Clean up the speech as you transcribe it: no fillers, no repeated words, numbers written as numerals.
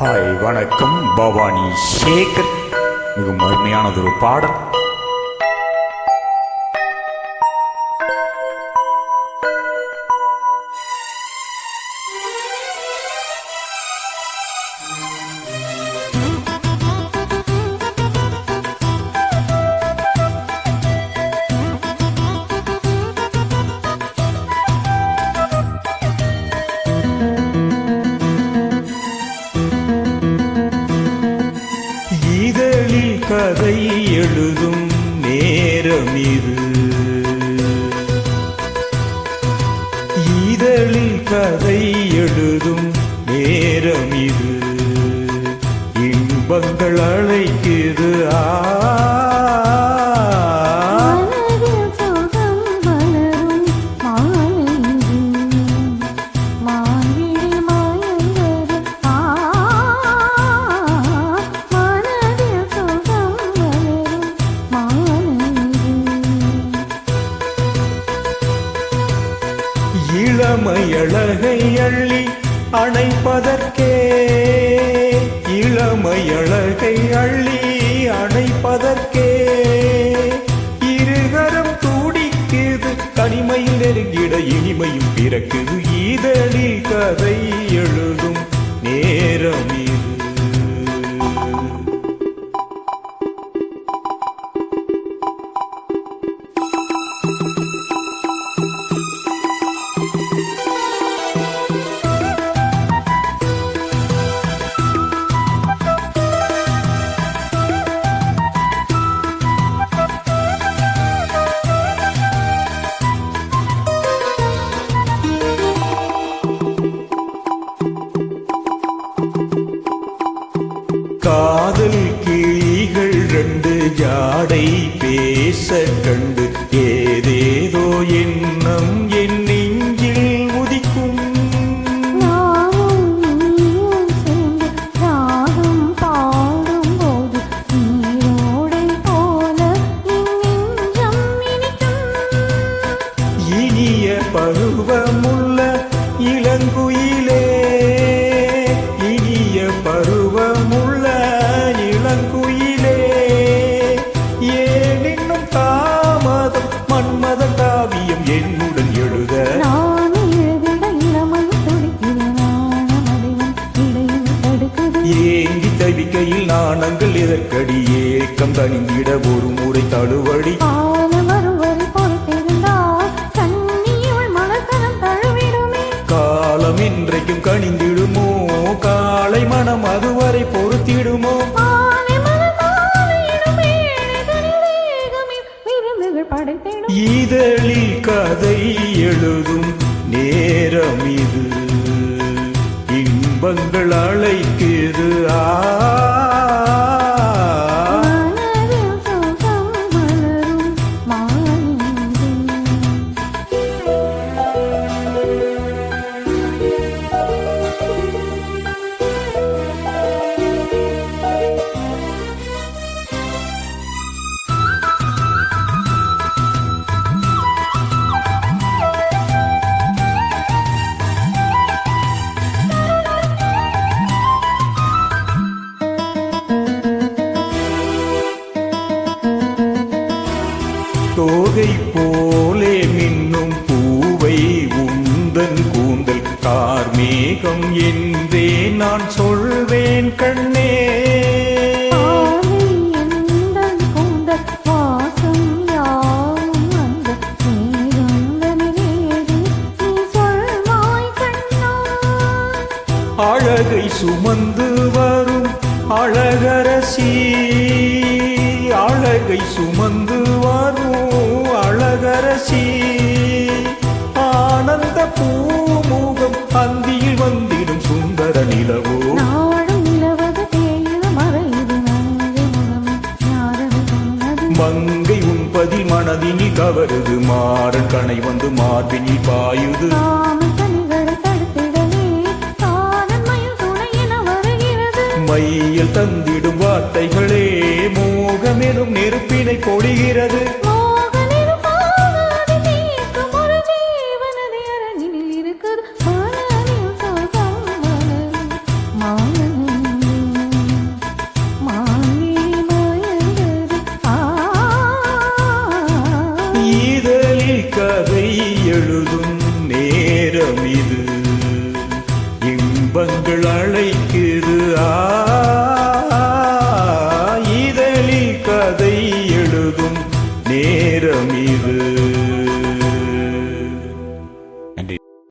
Hi வணக்கம் பவானி சேகர். மிகவும் அருமையானதொரு பாடல். இதழில் கதை எழுதும் நேரம் இது, இதழில் கதை எழுதும் நேரம் இது, இன்பங்கள் அழைக்குது இளமையழகை அள்ளி அணைப்பதற்கே, இளமையழகை அள்ளி அணைப்பதற்கே இருகரம் துடிக்குது, தனிமையில் நெருங்கிட இனிமையும் பிறக்குது, இதழில் கதை எழுதும் நேரம் இது. காதல் கிளிகள் ரெண்டு ஜாடை பேச கண்டு ஏதேதோ எண்ணம் என் நெஞ்சில் உதிக்கும். இனிய பருவமுள்ள இளங்குயிலே, இனிய பருவமுள்ள இளங்குயிலே, ஏன் இன்னும் தாமதம், மன்மத காவியம் என்னுடன் எழுத. ஏங்கி தவிக்கையில் நாணங்கள் எதற்கடி, ஏக்கம் தணிந்திட ஒரு முறை தழுவடி. காலம் இன்றைக்கும் கணிந்திடுமோ, காலை மனம் அதுவரை பொறுத்திடுமோ. இதழில் கதை எழுதும் நேரம் இது, இன்பங்கள் அழைக்குது தோகை போலே மின்னும் பூவை உந்தன் கூந்தல் கார்மேகம் என்றே நான் சொல்வேன் கண்ணே. அழகை சுமந்து வரும் அழகரசி, அழகை சுமந்து வரும் அழகரசி, ஆனந்த பூமுகம் அந்தியில் வந்திடும் சுந்தர நிலவோ. மங்கை உன்பதில் மனதினில் கவருது, மாறன் கணை வந்து மார்பினில் பாயுது. மையில் தந்திடும் வார்த்தைகளே மோகமெனும் நெருப்பினை பொழிகிறது. இருக்குது இதழ்கள் அழைக்குது இதழில் கதை எழுதும் நேரம் இது.